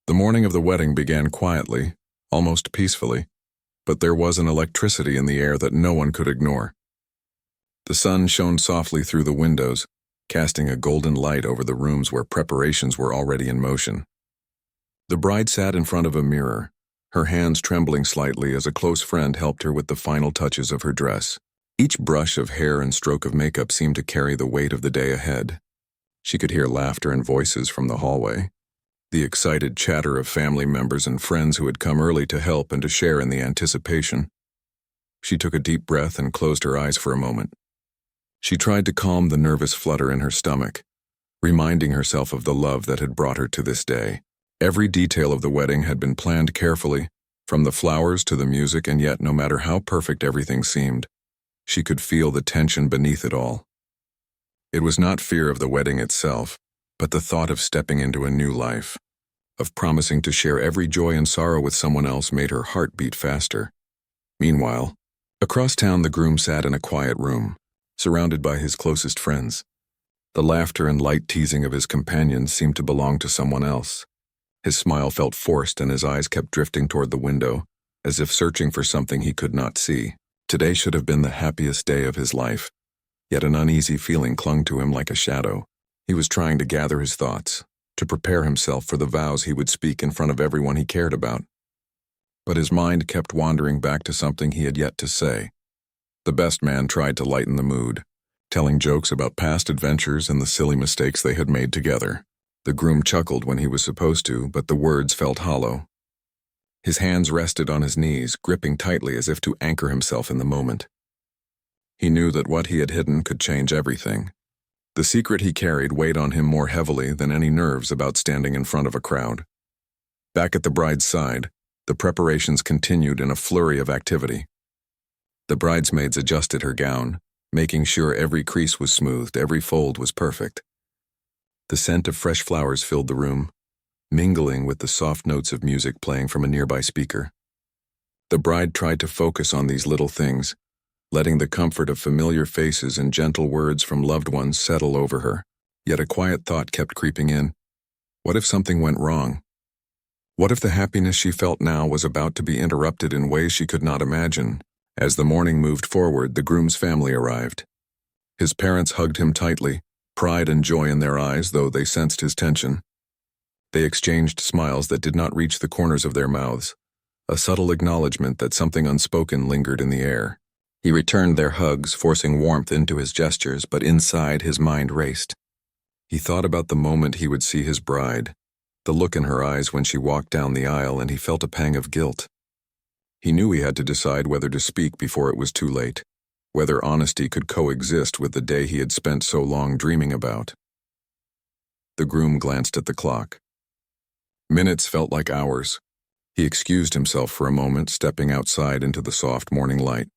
The morning of the wedding began quietly, almost peacefully, but there was an electricity in the air that no one could ignore. The sun shone softly through the windows, casting a golden light over the rooms where preparations were already in motion. The bride sat in front of a mirror, her hands trembling slightly as a close friend helped her with the final touches of her dress. Each brush of hair and stroke of makeup seemed to carry the weight of the day ahead. She could hear laughter and voices from the hallway, the excited chatter of family members and friends who had come early to help and to share in the anticipation. She took a deep breath and closed her eyes for a moment. She tried to calm the nervous flutter in her stomach, reminding herself of the love that had brought her to this day. Every detail of the wedding had been planned carefully, from the flowers to the music, and yet no matter how perfect everything seemed, she could feel the tension beneath it all. It was not fear of the wedding itself, but the thought of stepping into a new life, of promising to share every joy and sorrow with someone else made her heart beat faster. Meanwhile, across town the groom sat in a quiet room, surrounded by his closest friends. The laughter and light teasing of his companions seemed to belong to someone else. His smile felt forced and his eyes kept drifting toward the window, as if searching for something he could not see. Today should have been the happiest day of his life, yet an uneasy feeling clung to him like a shadow. He was trying to gather his thoughts, to prepare himself for the vows he would speak in front of everyone he cared about. But his mind kept wandering back to something he had yet to say. The best man tried to lighten the mood, telling jokes about past adventures and the silly mistakes they had made together. The groom chuckled when he was supposed to, but the words felt hollow. His hands rested on his knees, gripping tightly as if to anchor himself in the moment. He knew that what he had hidden could change everything. The secret he carried weighed on him more heavily than any nerves about standing in front of a crowd. Back at the bride's side, the preparations continued in a flurry of activity. The bridesmaids adjusted her gown, making sure every crease was smoothed, every fold was perfect. The scent of fresh flowers filled the room, mingling with the soft notes of music playing from a nearby speaker. The bride tried to focus on these little things, letting the comfort of familiar faces and gentle words from loved ones settle over her. Yet a quiet thought kept creeping in. What if something went wrong? What if the happiness she felt now was about to be interrupted in ways she could not imagine? As the morning moved forward, the groom's family arrived. His parents hugged him tightly, pride and joy in their eyes, though they sensed his tension. They exchanged smiles that did not reach the corners of their mouths, a subtle acknowledgement that something unspoken lingered in the air. He returned their hugs, forcing warmth into his gestures, but inside his mind raced. He thought about the moment he would see his bride, the look in her eyes when she walked down the aisle, and he felt a pang of guilt. He knew he had to decide whether to speak before it was too late, whether honesty could coexist with the day he had spent so long dreaming about. The groom glanced at the clock. Minutes felt like hours. He excused himself for a moment, stepping outside into the soft morning light.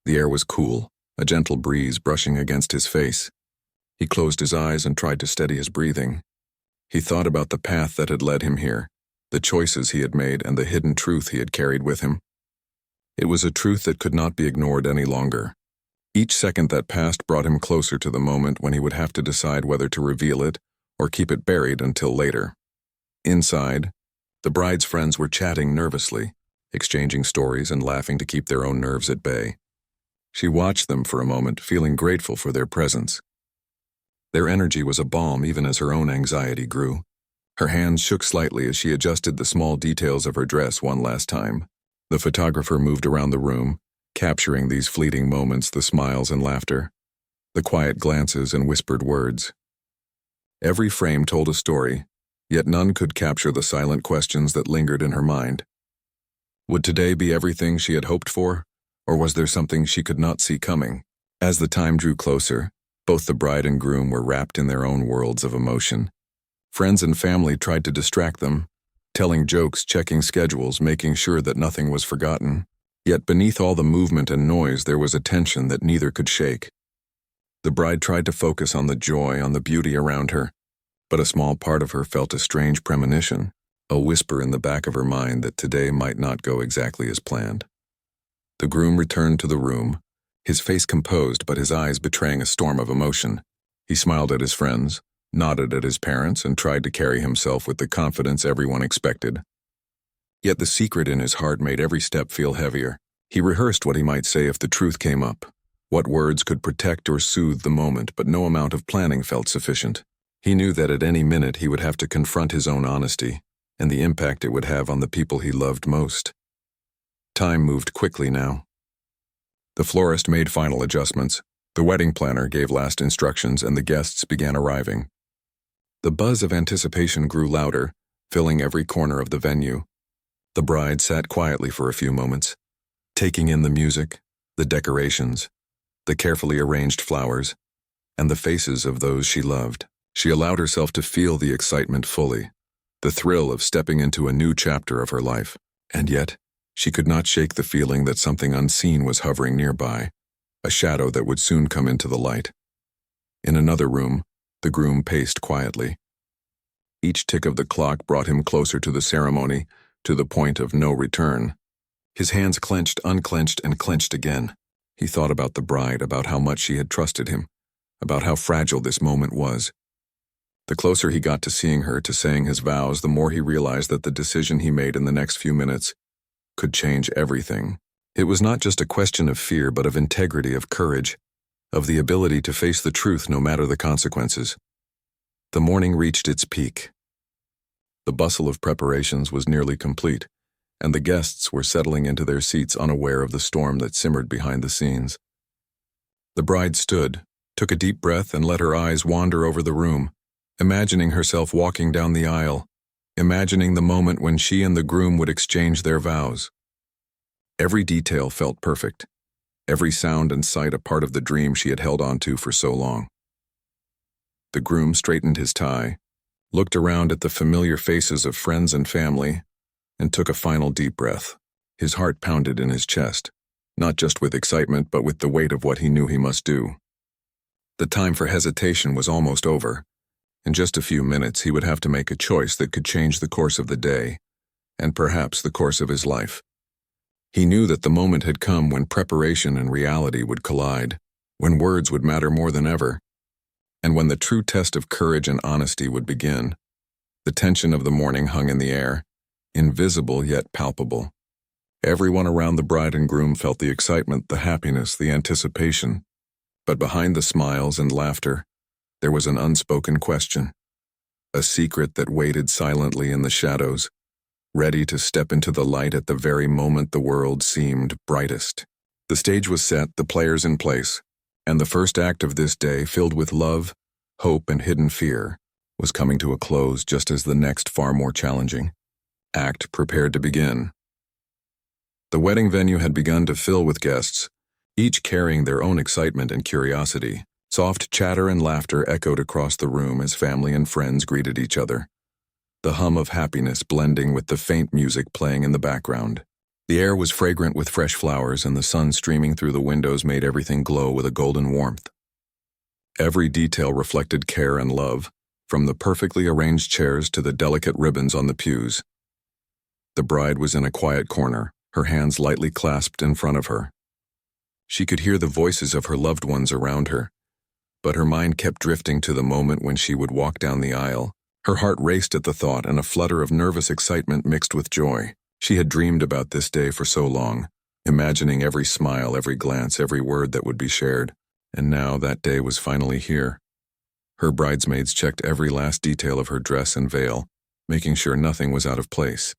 The air was cool, a gentle breeze brushing against his face. He closed his eyes and tried to steady his breathing. He thought about the path that had led him here, the choices he had made, and the hidden truth he had carried with him. It was a truth that could not be ignored any longer. Each second that passed brought him closer to the moment when he would have to decide whether to reveal it or keep it buried until later. Inside, the bride's friends were chatting nervously, exchanging stories and laughing to keep their own nerves at bay. She watched them for a moment, feeling grateful for their presence. Their energy was a balm even as her own anxiety grew. Her hands shook slightly as she adjusted the small details of her dress one last time. The photographer moved around the room, capturing these fleeting moments, the smiles and laughter, the quiet glances and whispered words. Every frame told a story, yet none could capture the silent questions that lingered in her mind. Would today be everything she had hoped for, or was there something she could not see coming? As the time drew closer, both the bride and groom were wrapped in their own worlds of emotion. Friends and family tried to distract them, telling jokes, checking schedules, making sure that nothing was forgotten. Yet beneath all the movement and noise there was a tension that neither could shake. The bride tried to focus on the joy, on the beauty around her, but a small part of her felt a strange premonition, a whisper in the back of her mind that today might not go exactly as planned. The groom returned to the room, his face composed but his eyes betraying a storm of emotion. He smiled at his friends, nodded at his parents, and tried to carry himself with the confidence everyone expected. Yet the secret in his heart made every step feel heavier. He rehearsed what he might say if the truth came up, what words could protect or soothe the moment, but no amount of planning felt sufficient. He knew that at any minute he would have to confront his own honesty and the impact it would have on the people he loved most. Time moved quickly now. The florist made final adjustments, the wedding planner gave last instructions, and the guests began arriving. The buzz of anticipation grew louder, filling every corner of the venue. The bride sat quietly for a few moments, taking in the music, the decorations, the carefully arranged flowers, and the faces of those she loved. She allowed herself to feel the excitement fully, the thrill of stepping into a new chapter of her life. And yet, she could not shake the feeling that something unseen was hovering nearby, a shadow that would soon come into the light. In another room, the groom paced quietly. Each tick of the clock brought him closer to the ceremony, to the point of no return. His hands clenched, unclenched, and clenched again. He thought about the bride, about how much she had trusted him, about how fragile this moment was. The closer he got to seeing her, to saying his vows, the more he realized that the decision he made in the next few minutes could change everything. It was not just a question of fear, but of integrity, of courage, of the ability to face the truth no matter the consequences. The morning reached its peak. The bustle of preparations was nearly complete, and the guests were settling into their seats, unaware of the storm that simmered behind the scenes. The bride stood, took a deep breath, and let her eyes wander over the room, imagining herself walking down the aisle, imagining the moment when she and the groom would exchange their vows. Every detail felt perfect, every sound and sight a part of the dream she had held on to for so long. The groom straightened his tie, looked around at the familiar faces of friends and family, and took a final deep breath. His heart pounded in his chest, not just with excitement, but with the weight of what he knew he must do. The time for hesitation was almost over. In just a few minutes, he would have to make a choice that could change the course of the day, and perhaps the course of his life. He knew that the moment had come when preparation and reality would collide, when words would matter more than ever, and when the true test of courage and honesty would begin. The tension of the morning hung in the air, invisible yet palpable. Everyone around the bride and groom felt the excitement, the happiness, the anticipation. But behind the smiles and laughter, there was an unspoken question, a secret that waited silently in the shadows, ready to step into the light at the very moment the world seemed brightest. The stage was set, the players in place, and the first act of this day, filled with love, hope, and hidden fear, was coming to a close, just as the next, far more challenging act prepared to begin. The wedding venue had begun to fill with guests, each carrying their own excitement and curiosity. Soft chatter and laughter echoed across the room as family and friends greeted each other, the hum of happiness blending with the faint music playing in the background. The air was fragrant with fresh flowers, and the sun streaming through the windows made everything glow with a golden warmth. Every detail reflected care and love, from the perfectly arranged chairs to the delicate ribbons on the pews. The bride was in a quiet corner, her hands lightly clasped in front of her. She could hear the voices of her loved ones around her, but her mind kept drifting to the moment when she would walk down the aisle. Her heart raced at the thought, and a flutter of nervous excitement mixed with joy. She had dreamed about this day for so long, imagining every smile, every glance, every word that would be shared. And now that day was finally here. Her bridesmaids checked every last detail of her dress and veil, making sure nothing was out of place.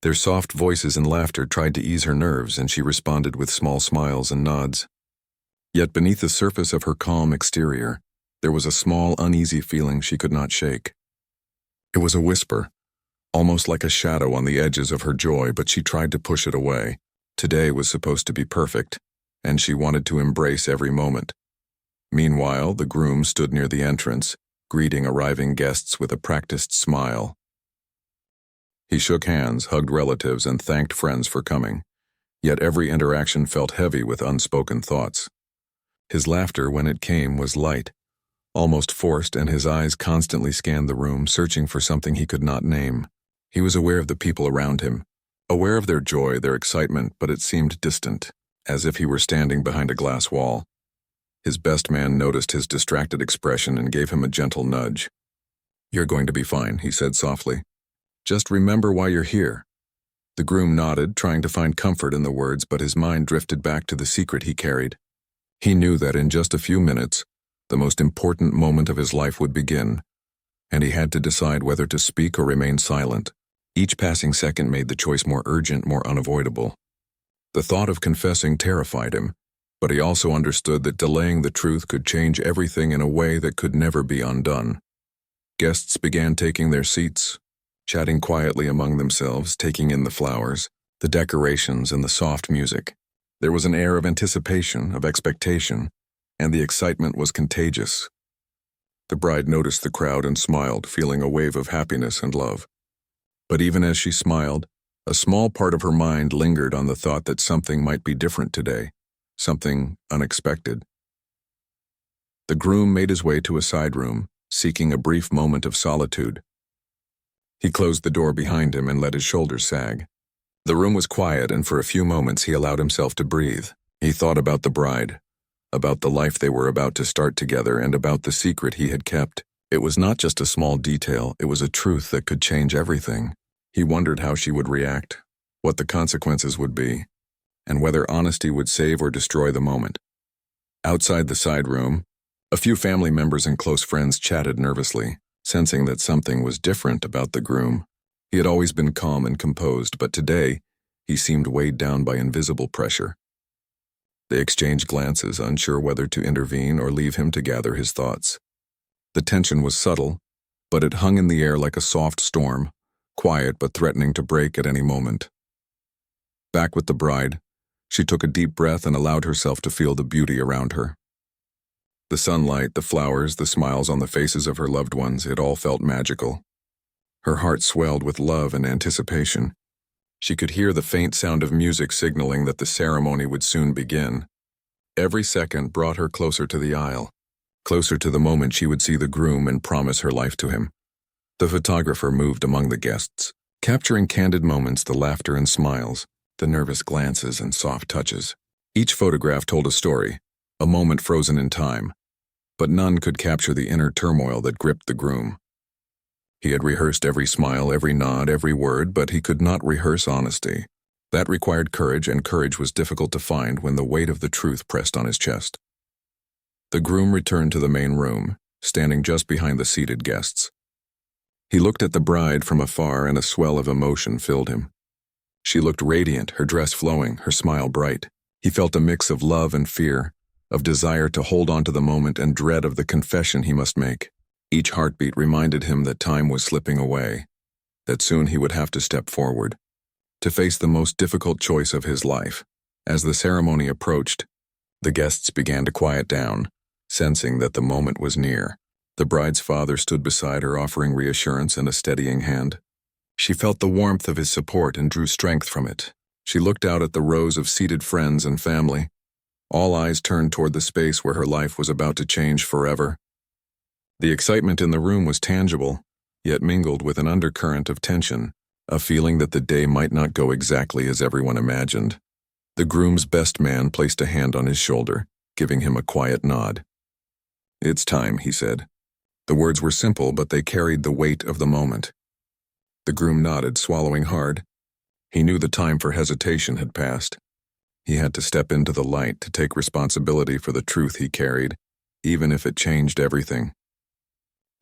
Their soft voices and laughter tried to ease her nerves, and she responded with small smiles and nods. Yet beneath the surface of her calm exterior, there was a small, uneasy feeling she could not shake. It was a whisper, almost like a shadow on the edges of her joy, but she tried to push it away. Today was supposed to be perfect, and she wanted to embrace every moment. Meanwhile, the groom stood near the entrance, greeting arriving guests with a practiced smile. He shook hands, hugged relatives, and thanked friends for coming, yet every interaction felt heavy with unspoken thoughts. His laughter, when it came, was light, almost forced, and his eyes constantly scanned the room, searching for something he could not name. He was aware of the people around him, aware of their joy, their excitement, but it seemed distant, as if he were standing behind a glass wall. His best man noticed his distracted expression and gave him a gentle nudge. "You're going to be fine," he said softly. "Just remember why you're here." The groom nodded, trying to find comfort in the words, but his mind drifted back to the secret he carried. He knew that in just a few minutes, the most important moment of his life would begin, and he had to decide whether to speak or remain silent. Each passing second made the choice more urgent, more unavoidable. The thought of confessing terrified him, but he also understood that delaying the truth could change everything in a way that could never be undone. Guests began taking their seats, chatting quietly among themselves, taking in the flowers, the decorations, and the soft music. There was an air of anticipation, of expectation, and the excitement was contagious. The bride noticed the crowd and smiled, feeling a wave of happiness and love. But even as she smiled, a small part of her mind lingered on the thought that something might be different today, something unexpected. The groom made his way to a side room, seeking a brief moment of solitude. He closed the door behind him and let his shoulders sag. The room was quiet, and for a few moments he allowed himself to breathe. He thought about the bride, about the life they were about to start together, and about the secret he had kept. It was not just a small detail, it was a truth that could change everything. He wondered how she would react, what the consequences would be, and whether honesty would save or destroy the moment. Outside the side room, a few family members and close friends chatted nervously, sensing that something was different about the groom. He had always been calm and composed, but today he seemed weighed down by invisible pressure. They exchanged glances, unsure whether to intervene or leave him to gather his thoughts. The tension was subtle, but it hung in the air like a soft storm, quiet but threatening to break at any moment. Back with the bride, she took a deep breath and allowed herself to feel the beauty around her. The sunlight, the flowers, the smiles on the faces of her loved ones, it all felt magical. Her heart swelled with love and anticipation. She could hear the faint sound of music signaling that the ceremony would soon begin. Every second brought her closer to the aisle, closer to the moment she would see the groom and promise her life to him. The photographer moved among the guests, capturing candid moments, the laughter and smiles, the nervous glances and soft touches. Each photograph told a story, a moment frozen in time, but none could capture the inner turmoil that gripped the groom. He had rehearsed every smile, every nod, every word, but he could not rehearse honesty. That required courage, and courage was difficult to find when the weight of the truth pressed on his chest. The groom returned to the main room, standing just behind the seated guests. He looked at the bride from afar, and a swell of emotion filled him. She looked radiant, her dress flowing, her smile bright. He felt a mix of love and fear, of desire to hold on to the moment and dread of the confession he must make. Each heartbeat reminded him that time was slipping away, that soon he would have to step forward, to face the most difficult choice of his life. As the ceremony approached, the guests began to quiet down, sensing that the moment was near. The bride's father stood beside her, offering reassurance and a steadying hand. She felt the warmth of his support and drew strength from it. She looked out at the rows of seated friends and family. All eyes turned toward the space where her life was about to change forever. The excitement in the room was tangible, yet mingled with an undercurrent of tension, a feeling that the day might not go exactly as everyone imagined. The groom's best man placed a hand on his shoulder, giving him a quiet nod. "It's time," he said. The words were simple, but they carried the weight of the moment. The groom nodded, swallowing hard. He knew the time for hesitation had passed. He had to step into the light, to take responsibility for the truth he carried, even if it changed everything.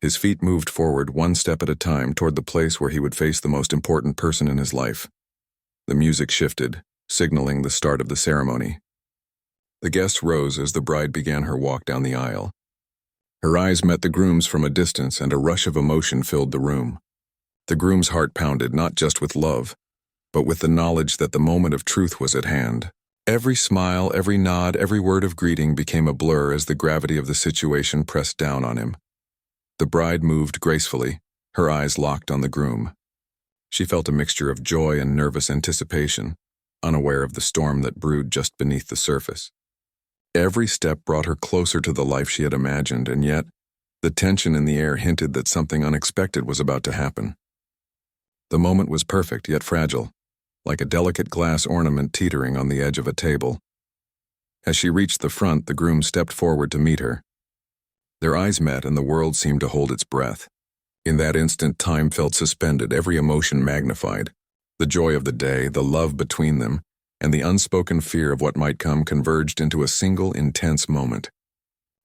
His feet moved forward, one step at a time, toward the place where he would face the most important person in his life. The music shifted, signaling the start of the ceremony. The guests rose as the bride began her walk down the aisle. Her eyes met the groom's from a distance, and a rush of emotion filled the room. The groom's heart pounded, not just with love, but with the knowledge that the moment of truth was at hand. Every smile, every nod, every word of greeting became a blur as the gravity of the situation pressed down on him. The bride moved gracefully, her eyes locked on the groom. She felt a mixture of joy and nervous anticipation, unaware of the storm that brewed just beneath the surface. Every step brought her closer to the life she had imagined, and yet, the tension in the air hinted that something unexpected was about to happen. The moment was perfect, yet fragile, like a delicate glass ornament teetering on the edge of a table. As she reached the front, the groom stepped forward to meet her. Their eyes met and the world seemed to hold its breath. In that instant, time felt suspended, every emotion magnified. The joy of the day, the love between them, and the unspoken fear of what might come converged into a single intense moment.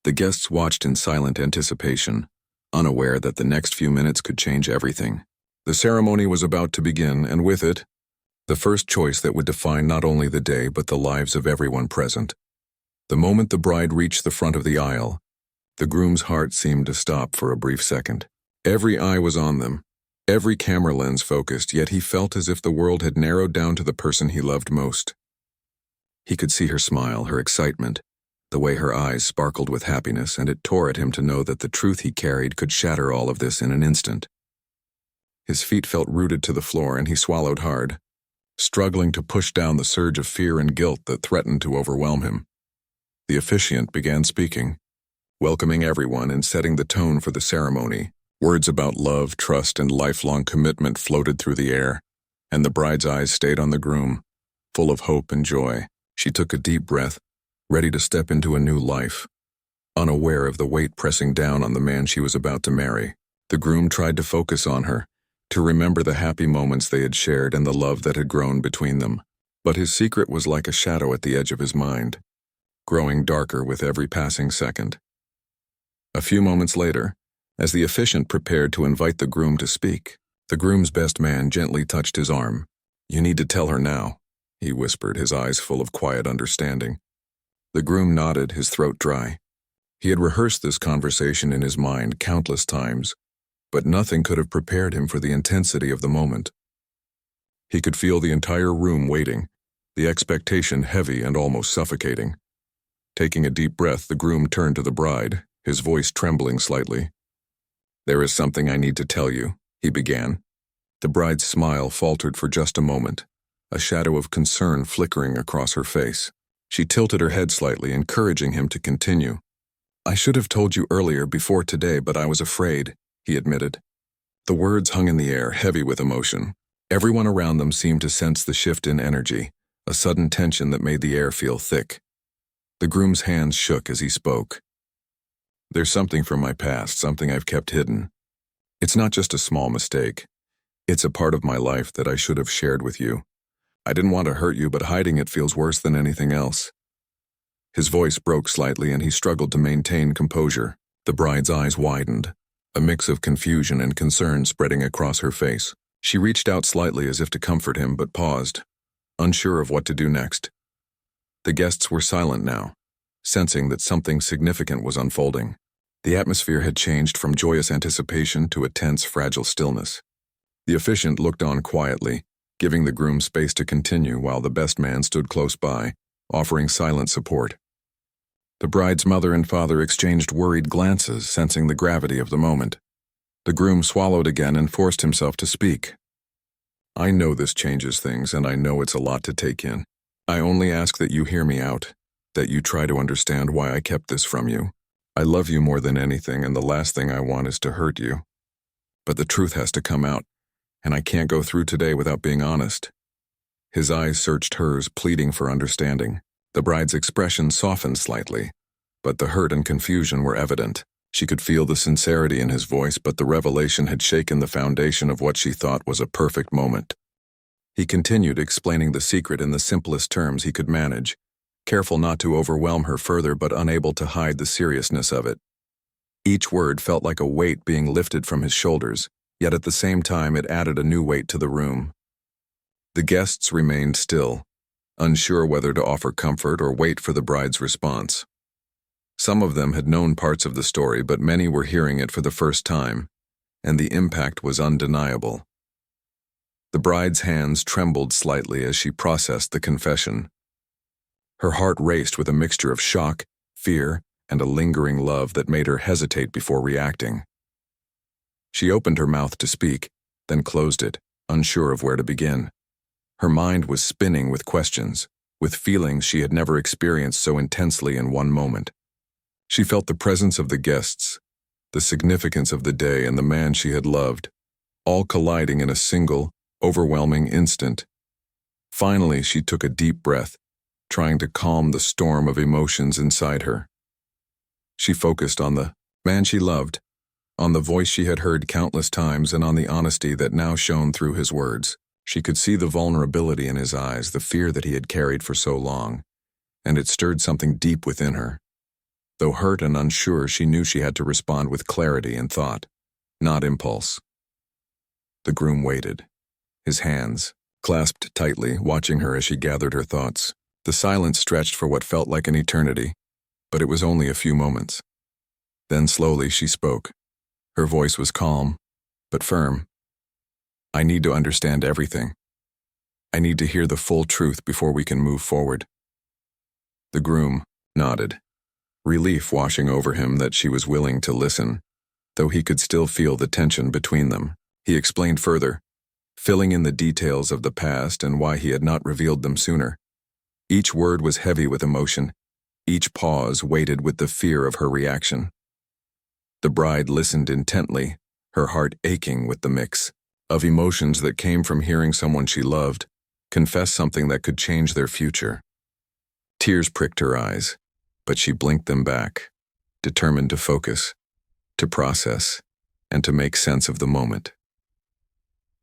The guests watched in silent anticipation, unaware that the next few minutes could change everything. The ceremony was about to begin, and with it, the first choice that would define not only the day but the lives of everyone present. The moment the bride reached the front of the aisle, the groom's heart seemed to stop for a brief second. Every eye was on them, every camera lens focused, yet he felt as if the world had narrowed down to the person he loved most. He could see her smile, her excitement, the way her eyes sparkled with happiness, and it tore at him to know that the truth he carried could shatter all of this in an instant. His feet felt rooted to the floor and he swallowed hard, struggling to push down the surge of fear and guilt that threatened to overwhelm him. The officiant began speaking, welcoming everyone and setting the tone for the ceremony. Words about love, trust, and lifelong commitment floated through the air, and the bride's eyes stayed on the groom, full of hope and joy. She took a deep breath, ready to step into a new life, unaware of the weight pressing down on the man she was about to marry. The groom tried to focus on her, to remember the happy moments they had shared and the love that had grown between them. But his secret was like a shadow at the edge of his mind, growing darker with every passing second. A few moments later, as the officiant prepared to invite the groom to speak, the groom's best man gently touched his arm. "You need to tell her now," he whispered, his eyes full of quiet understanding. The groom nodded, his throat dry. He had rehearsed this conversation in his mind countless times, but nothing could have prepared him for the intensity of the moment. He could feel the entire room waiting, the expectation heavy and almost suffocating. Taking a deep breath, the groom turned to the bride, his voice trembling slightly. "There is something I need to tell you," he began. The bride's smile faltered for just a moment, a shadow of concern flickering across her face. She tilted her head slightly, encouraging him to continue. "I should have told you earlier, before today, but I was afraid," he admitted. The words hung in the air, heavy with emotion. Everyone around them seemed to sense the shift in energy, a sudden tension that made the air feel thick. The groom's hands shook as he spoke. "There's something from my past, something I've kept hidden. It's not just a small mistake. It's a part of my life that I should have shared with you. I didn't want to hurt you, but hiding it feels worse than anything else." His voice broke slightly and he struggled to maintain composure. The bride's eyes widened, a mix of confusion and concern spreading across her face. She reached out slightly as if to comfort him, but paused, unsure of what to do next. The guests were silent now, sensing that something significant was unfolding. The atmosphere had changed from joyous anticipation to a tense, fragile stillness. The officiant looked on quietly, giving the groom space to continue while the best man stood close by, offering silent support. The bride's mother and father exchanged worried glances, sensing the gravity of the moment. The groom swallowed again and forced himself to speak. "I know this changes things, and I know it's a lot to take in. I only ask that you hear me out, that you try to understand why I kept this from you. I love you more than anything, and the last thing I want is to hurt you. But the truth has to come out, and I can't go through today without being honest." His eyes searched hers, pleading for understanding. The bride's expression softened slightly, but the hurt and confusion were evident. She could feel the sincerity in his voice, but the revelation had shaken the foundation of what she thought was a perfect moment. He continued, explaining the secret in the simplest terms he could manage, careful not to overwhelm her further but unable to hide the seriousness of it. Each word felt like a weight being lifted from his shoulders, yet at the same time it added a new weight to the room. The guests remained still, unsure whether to offer comfort or wait for the bride's response. Some of them had known parts of the story, but many were hearing it for the first time, and the impact was undeniable. The bride's hands trembled slightly as she processed the confession. Her heart raced with a mixture of shock, fear, and a lingering love that made her hesitate before reacting. She opened her mouth to speak, then closed it, unsure of where to begin. Her mind was spinning with questions, with feelings she had never experienced so intensely in one moment. She felt the presence of the guests, the significance of the day, and the man she had loved, all colliding in a single, overwhelming instant. Finally, she took a deep breath, trying to calm the storm of emotions inside her. She focused on the man she loved, on the voice she had heard countless times, and on the honesty that now shone through his words. She could see the vulnerability in his eyes, the fear that he had carried for so long, and it stirred something deep within her. Though hurt and unsure, she knew she had to respond with clarity and thought, not impulse. The groom waited, his hands clasped tightly, watching her as she gathered her thoughts. The silence stretched for what felt like an eternity, but it was only a few moments. Then slowly she spoke. Her voice was calm, but firm. "I need to understand everything. I need to hear the full truth before we can move forward." The groom nodded, relief washing over him that she was willing to listen, though he could still feel the tension between them. He explained further, filling in the details of the past and why he had not revealed them sooner. Each word was heavy with emotion, each pause weighted with the fear of her reaction. The bride listened intently, her heart aching with the mix of emotions that came from hearing someone she loved confess something that could change their future. Tears pricked her eyes, but she blinked them back, determined to focus, to process, and to make sense of the moment.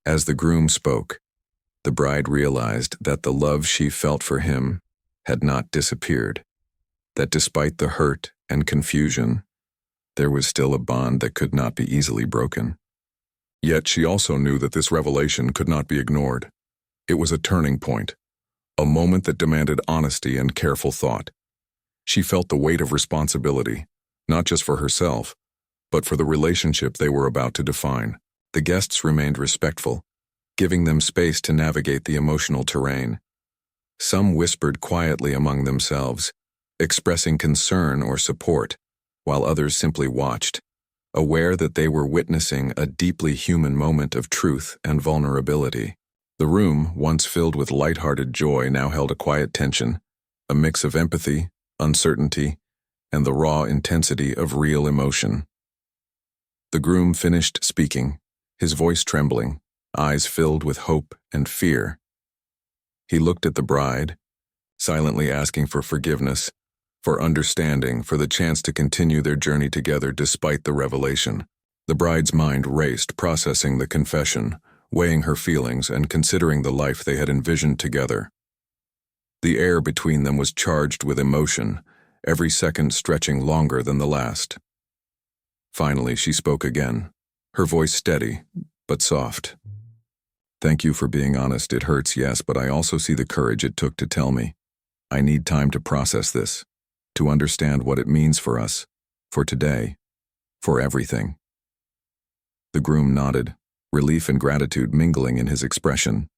As the groom spoke, the bride realized that the love she felt for him had not disappeared, that despite the hurt and confusion, there was still a bond that could not be easily broken. Yet she also knew that this revelation could not be ignored. It was a turning point, a moment that demanded honesty and careful thought. She felt the weight of responsibility, not just for herself, but for the relationship they were about to define. The guests remained respectful, giving them space to navigate the emotional terrain. Some whispered quietly among themselves, expressing concern or support, while others simply watched, aware that they were witnessing a deeply human moment of truth and vulnerability. The room, once filled with light-hearted joy, now held a quiet tension, a mix of empathy, uncertainty, and the raw intensity of real emotion. The groom finished speaking, his voice trembling, eyes filled with hope and fear. He looked at the bride, silently asking for forgiveness, for understanding, for the chance to continue their journey together despite the revelation. The bride's mind raced, processing the confession, weighing her feelings, and considering the life they had envisioned together. The air between them was charged with emotion, every second stretching longer than the last. Finally, she spoke again, her voice steady, but soft. "Thank you for being honest. It hurts, yes, but I also see the courage it took to tell me. I need time to process this, to understand what it means for us, for today, for everything." The groom nodded, relief and gratitude mingling in his expression.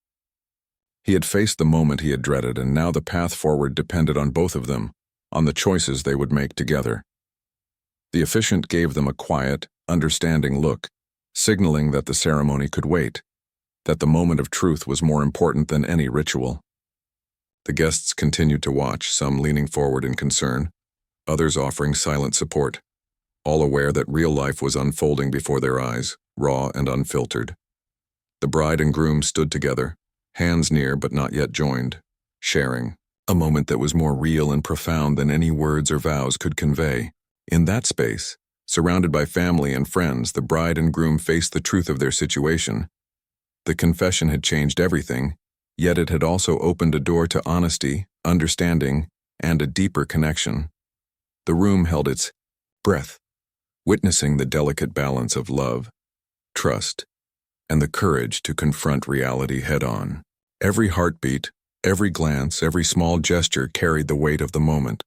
He had faced the moment he had dreaded, and now the path forward depended on both of them, on the choices they would make together. The officiant gave them a quiet, understanding look, signaling that the ceremony could wait, that the moment of truth was more important than any ritual. The guests continued to watch, some leaning forward in concern, others offering silent support, all aware that real life was unfolding before their eyes, raw and unfiltered. The bride and groom stood together, hands near but not yet joined, sharing a moment that was more real and profound than any words or vows could convey. In that space, surrounded by family and friends, the bride and groom faced the truth of their situation. The confession had changed everything, yet it had also opened a door to honesty, understanding, and a deeper connection. The room held its breath, witnessing the delicate balance of love, trust, and the courage to confront reality head-on. Every heartbeat, every glance, every small gesture carried the weight of the moment,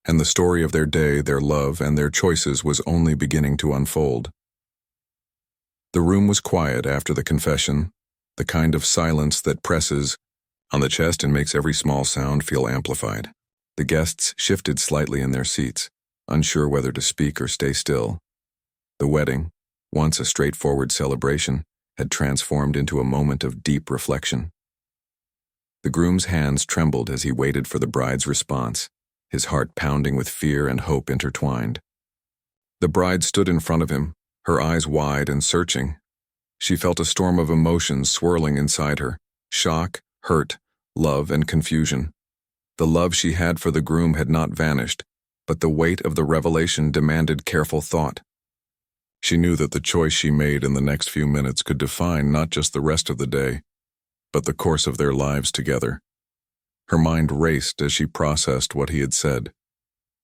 and the story of their day, their love, and their choices was only beginning to unfold. The room was quiet after the confession, the kind of silence that presses on the chest and makes every small sound feel amplified. The guests shifted slightly in their seats, unsure whether to speak or stay still. The wedding, once a straightforward celebration, had transformed into a moment of deep reflection. The groom's hands trembled as he waited for the bride's response, his heart pounding with fear and hope intertwined. The bride stood in front of him, her eyes wide and searching. She felt a storm of emotions swirling inside her, shock, hurt, love, and confusion. The love she had for the groom had not vanished, but the weight of the revelation demanded careful thought. She knew that the choice she made in the next few minutes could define not just the rest of the day, but the course of their lives together. Her mind raced as she processed what he had said.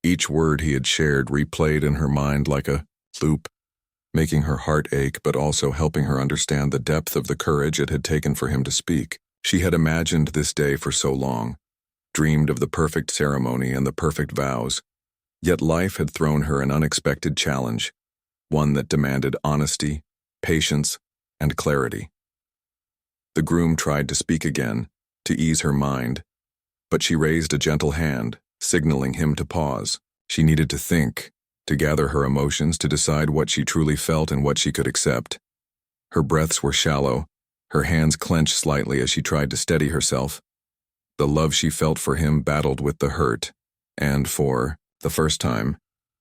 Each word he had shared replayed in her mind like a loop, making her heart ache but also helping her understand the depth of the courage it had taken for him to speak. She had imagined this day for so long, dreamed of the perfect ceremony and the perfect vows, yet life had thrown her an unexpected challenge, one that demanded honesty, patience, and clarity. The groom tried to speak again, to ease her mind, but she raised a gentle hand, signaling him to pause. She needed to think, to gather her emotions, to decide what she truly felt and what she could accept. Her breaths were shallow, her hands clenched slightly as she tried to steady herself. The love she felt for him battled with the hurt, and for the first time,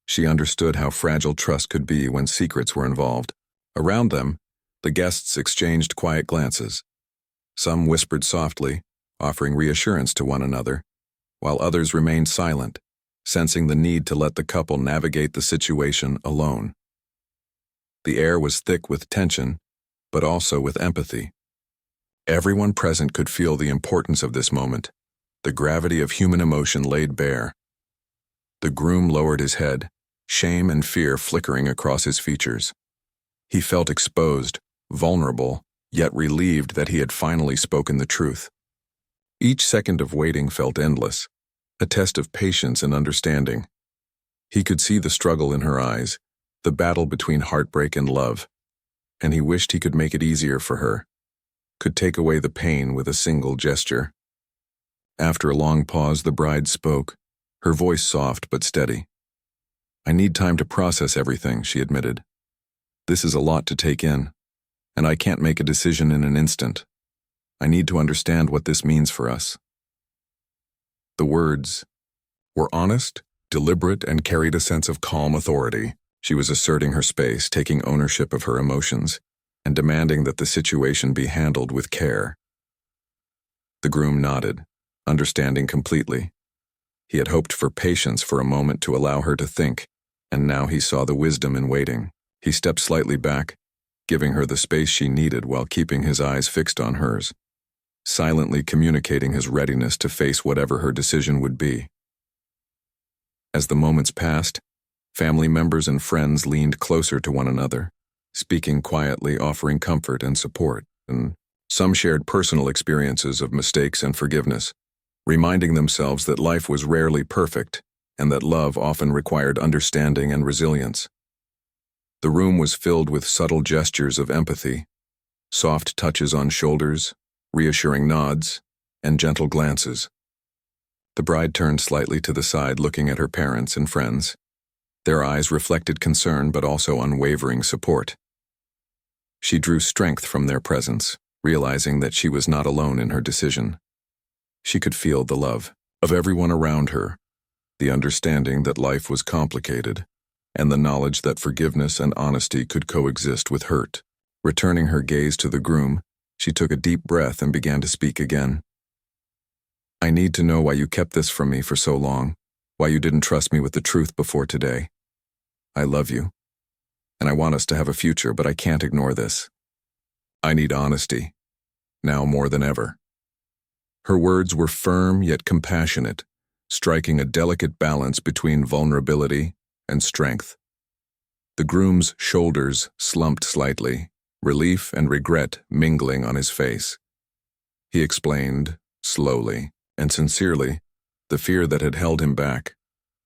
she understood how fragile trust could be when secrets were involved. Around them, the guests exchanged quiet glances. Some whispered softly, offering reassurance to one another, while others remained silent, sensing the need to let the couple navigate the situation alone. The air was thick with tension, but also with empathy. Everyone present could feel the importance of this moment, the gravity of human emotion laid bare. The groom lowered his head, shame and fear flickering across his features. He felt exposed, vulnerable, yet relieved that he had finally spoken the truth. Each second of waiting felt endless, a test of patience and understanding. He could see the struggle in her eyes, the battle between heartbreak and love, and he wished he could make it easier for her, could take away the pain with a single gesture. After a long pause, the bride spoke, her voice soft but steady. "I need time to process everything," she admitted. "This is a lot to take in, and I can't make a decision in an instant. I need to understand what this means for us." The words were honest, deliberate, and carried a sense of calm authority. She was asserting her space, taking ownership of her emotions, and demanding that the situation be handled with care. The groom nodded, understanding completely. He had hoped for patience for a moment to allow her to think, and now he saw the wisdom in waiting. He stepped slightly back, giving her the space she needed while keeping his eyes fixed on hers, silently communicating his readiness to face whatever her decision would be. As the moments passed, family members and friends leaned closer to one another, speaking quietly, offering comfort and support, and some shared personal experiences of mistakes and forgiveness, reminding themselves that life was rarely perfect and that love often required understanding and resilience. The room was filled with subtle gestures of empathy, soft touches on shoulders, reassuring nods, and gentle glances. The bride turned slightly to the side, looking at her parents and friends. Their eyes reflected concern but also unwavering support. She drew strength from their presence, realizing that she was not alone in her decision. She could feel the love of everyone around her, the understanding that life was complicated, and the knowledge that forgiveness and honesty could coexist with hurt. Returning her gaze to the groom, she took a deep breath and began to speak again. "I need to know why you kept this from me for so long, why you didn't trust me with the truth before today. I love you, and I want us to have a future, but I can't ignore this. I need honesty, now more than ever." Her words were firm yet compassionate, striking a delicate balance between vulnerability and strength. The groom's shoulders slumped slightly, relief and regret mingling on his face. He explained, slowly and sincerely, the fear that had held him back,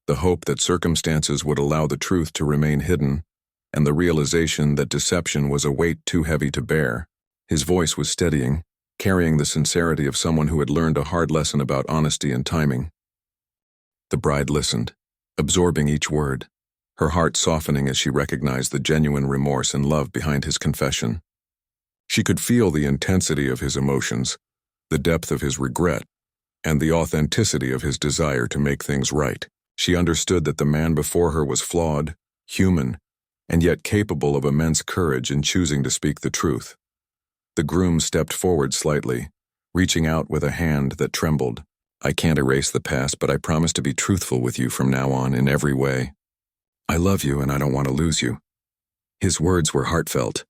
the hope that circumstances would allow the truth to remain hidden, and the realization that deception was a weight too heavy to bear. His voice was steadying, carrying the sincerity of someone who had learned a hard lesson about honesty and timing. The bride listened, absorbing each word, her heart softening as she recognized the genuine remorse and love behind his confession. She could feel the intensity of his emotions, the depth of his regret, and the authenticity of his desire to make things right. She understood that the man before her was flawed, human, and yet capable of immense courage in choosing to speak the truth. The groom stepped forward slightly, reaching out with a hand that trembled, I can't erase the past, but I promise to be truthful with you from now on in every way. I love you and I don't want to lose you." His words were heartfelt,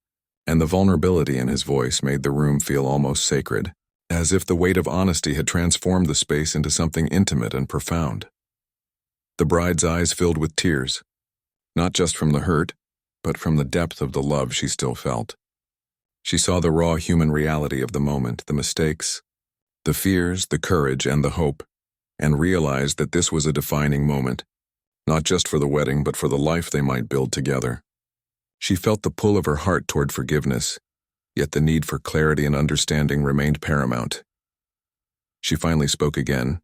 and the vulnerability in his voice made the room feel almost sacred, as if the weight of honesty had transformed the space into something intimate and profound. The bride's eyes filled with tears, not just from the hurt, but from the depth of the love she still felt. She saw the raw human reality of the moment, the mistakes, the fears, the courage, and the hope, and realized that this was a defining moment, not just for the wedding, but for the life they might build together. She felt the pull of her heart toward forgiveness, yet the need for clarity and understanding remained paramount. She finally spoke again,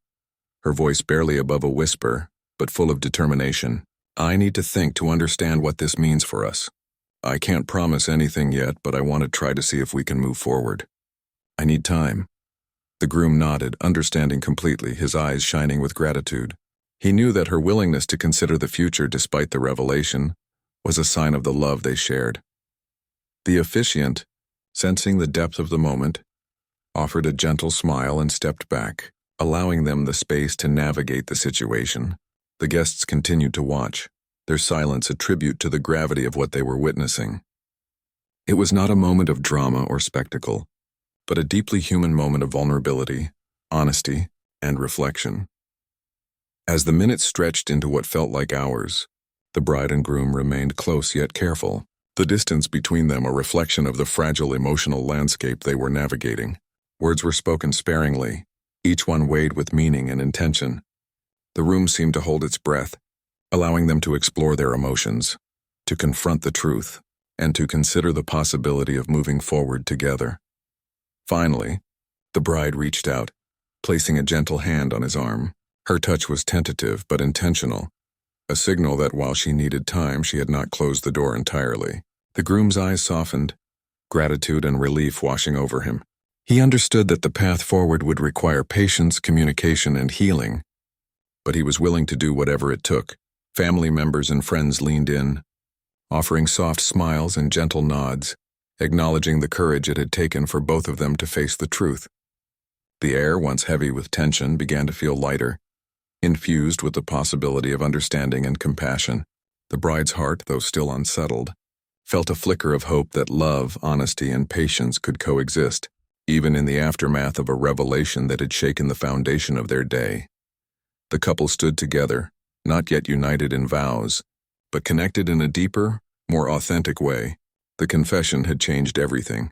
her voice barely above a whisper, but full of determination. "I need to think to understand what this means for us. I can't promise anything yet, but I want to try to see if we can move forward. I need time." The groom nodded, understanding completely, his eyes shining with gratitude. He knew that her willingness to consider the future despite the revelation was a sign of the love they shared. The officiant, sensing the depth of the moment, offered a gentle smile and stepped back, allowing them the space to navigate the situation. The guests continued to watch, their silence a tribute to the gravity of what they were witnessing. It was not a moment of drama or spectacle, but a deeply human moment of vulnerability, honesty, and reflection. As the minutes stretched into what felt like hours, the bride and groom remained close yet careful, the distance between them a reflection of the fragile emotional landscape they were navigating. Words were spoken sparingly, each one weighed with meaning and intention. The room seemed to hold its breath, allowing them to explore their emotions, to confront the truth, and to consider the possibility of moving forward together. Finally, the bride reached out, placing a gentle hand on his arm. Her touch was tentative but intentional, a signal that while she needed time, she had not closed the door entirely. The groom's eyes softened, gratitude and relief washing over him. He understood that the path forward would require patience, communication, and healing, but he was willing to do whatever it took. Family members and friends leaned in, offering soft smiles and gentle nods, acknowledging the courage it had taken for both of them to face the truth. The air, once heavy with tension, began to feel lighter, infused with the possibility of understanding and compassion. The bride's heart, though still unsettled, felt a flicker of hope that love, honesty, and patience could coexist, even in the aftermath of a revelation that had shaken the foundation of their day. The couple stood together, not yet united in vows, but connected in a deeper, more authentic way. The confession had changed everything,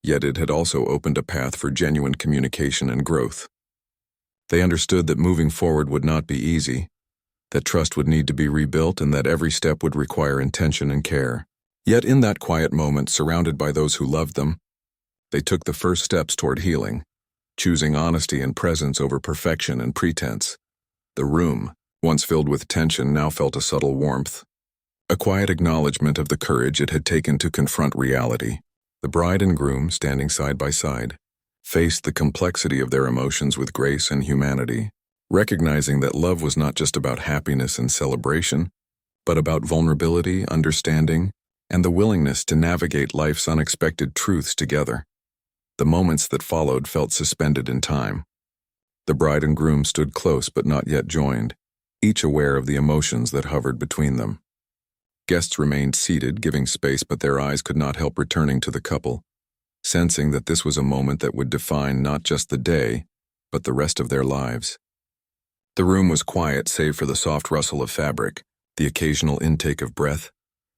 yet it had also opened a path for genuine communication and growth. They understood that moving forward would not be easy, that trust would need to be rebuilt, and that every step would require intention and care. Yet in that quiet moment, surrounded by those who loved them, they took the first steps toward healing, choosing honesty and presence over perfection and pretense. The room, once filled with tension, now felt a subtle warmth, a quiet acknowledgement of the courage it had taken to confront reality. The bride and groom, standing side by side, faced the complexity of their emotions with grace and humanity, recognizing that love was not just about happiness and celebration, but about vulnerability, understanding, and the willingness to navigate life's unexpected truths together. The moments that followed felt suspended in time. The bride and groom stood close but not yet joined, each aware of the emotions that hovered between them. Guests remained seated, giving space, but their eyes could not help returning to the couple, sensing that this was a moment that would define not just the day, but the rest of their lives. The room was quiet save for the soft rustle of fabric, the occasional intake of breath,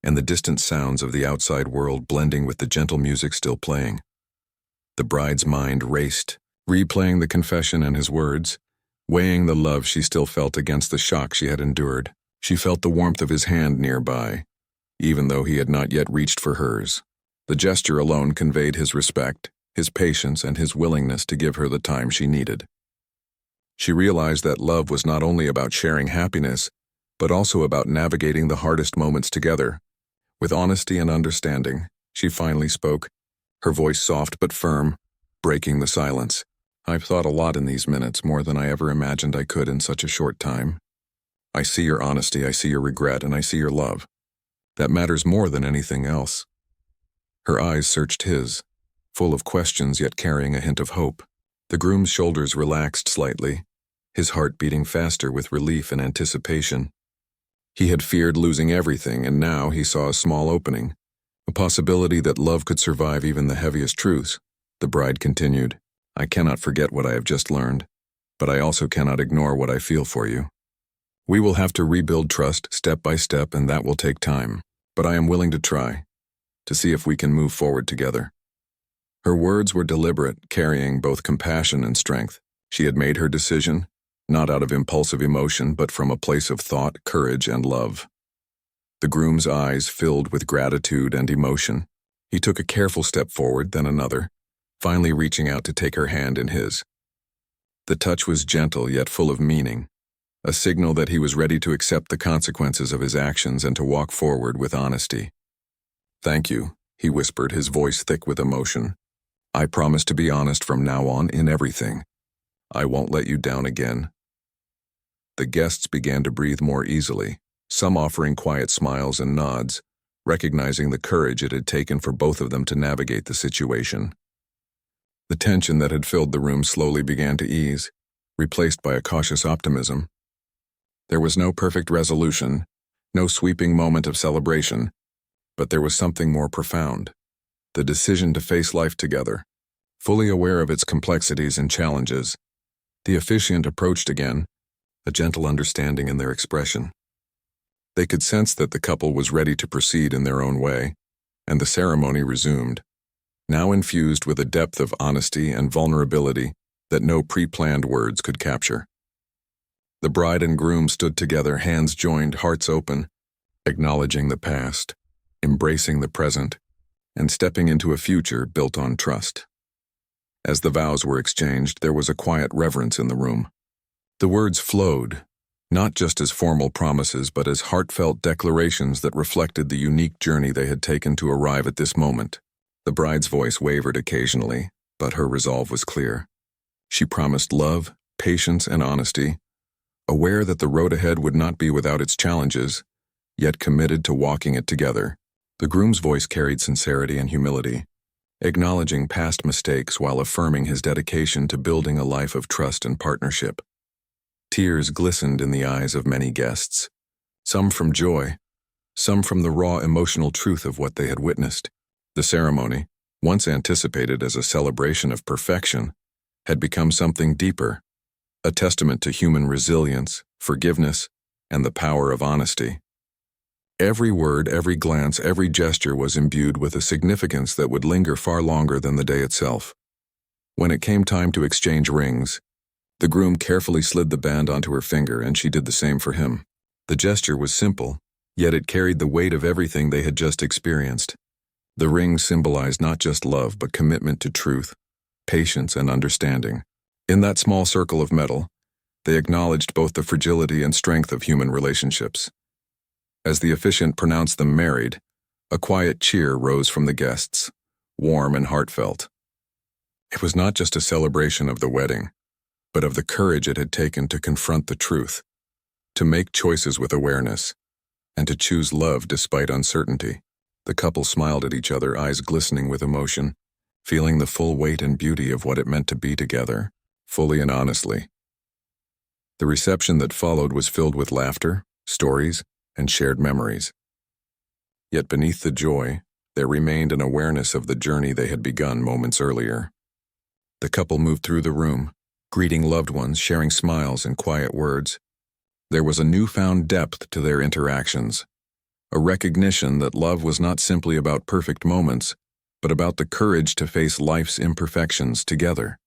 and the distant sounds of the outside world blending with the gentle music still playing. The bride's mind raced, replaying the confession and his words, weighing the love she still felt against the shock she had endured. She felt the warmth of his hand nearby, even though he had not yet reached for hers. The gesture alone conveyed his respect, his patience, and his willingness to give her the time she needed. She realized that love was not only about sharing happiness, but also about navigating the hardest moments together. With honesty and understanding, she finally spoke, her voice soft but firm, breaking the silence. "I've thought a lot in these minutes, more than I ever imagined I could in such a short time. I see your honesty, I see your regret, and I see your love. That matters more than anything else." Her eyes searched his, full of questions yet carrying a hint of hope. The groom's shoulders relaxed slightly, his heart beating faster with relief and anticipation. He had feared losing everything, and now he saw a small opening, a possibility that love could survive even the heaviest truths. The bride continued, "I cannot forget what I have just learned, but I also cannot ignore what I feel for you. We will have to rebuild trust step by step, and that will take time, but I am willing to try, to see if we can move forward together." Her words were deliberate, carrying both compassion and strength. She had made her decision, not out of impulsive emotion, but from a place of thought, courage, and love. The groom's eyes filled with gratitude and emotion. He took a careful step forward, then another, finally reaching out to take her hand in his. The touch was gentle yet full of meaning, a signal that he was ready to accept the consequences of his actions and to walk forward with honesty. "Thank you," he whispered, his voice thick with emotion. "I promise to be honest from now on in everything. I won't let you down again." The guests began to breathe more easily, some offering quiet smiles and nods, recognizing the courage it had taken for both of them to navigate the situation. The tension that had filled the room slowly began to ease, replaced by a cautious optimism. There was no perfect resolution, no sweeping moment of celebration, but there was something more profound: the decision to face life together, fully aware of its complexities and challenges. The officiant approached again, a gentle understanding in their expression. They could sense that the couple was ready to proceed in their own way, and the ceremony resumed, now infused with a depth of honesty and vulnerability that no pre-planned words could capture. The bride and groom stood together, hands joined, hearts open, acknowledging the past, embracing the present, and stepping into a future built on trust. As the vows were exchanged, there was a quiet reverence in the room. The words flowed, not just as formal promises, but as heartfelt declarations that reflected the unique journey they had taken to arrive at this moment. The bride's voice wavered occasionally, but her resolve was clear. She promised love, patience, and honesty, aware that the road ahead would not be without its challenges, yet committed to walking it together. The groom's voice carried sincerity and humility, acknowledging past mistakes while affirming his dedication to building a life of trust and partnership. Tears glistened in the eyes of many guests, some from joy, some from the raw emotional truth of what they had witnessed. The ceremony, once anticipated as a celebration of perfection, had become something deeper, a testament to human resilience, forgiveness, and the power of honesty. Every word, every glance, every gesture was imbued with a significance that would linger far longer than the day itself. When it came time to exchange rings, the groom carefully slid the band onto her finger, and she did the same for him. The gesture was simple, yet it carried the weight of everything they had just experienced. The ring symbolized not just love, but commitment to truth, patience, and understanding. In that small circle of metal, they acknowledged both the fragility and strength of human relationships. As the officiant pronounced them married, a quiet cheer rose from the guests, warm and heartfelt. It was not just a celebration of the wedding, but of the courage it had taken to confront the truth, to make choices with awareness, and to choose love despite uncertainty. The couple smiled at each other, eyes glistening with emotion, feeling the full weight and beauty of what it meant to be together, fully and honestly. The reception that followed was filled with laughter, stories, and shared memories. Yet beneath the joy, there remained an awareness of the journey they had begun moments earlier. The couple moved through the room, greeting loved ones, sharing smiles and quiet words. There was a newfound depth to their interactions, a recognition that love was not simply about perfect moments, but about the courage to face life's imperfections together.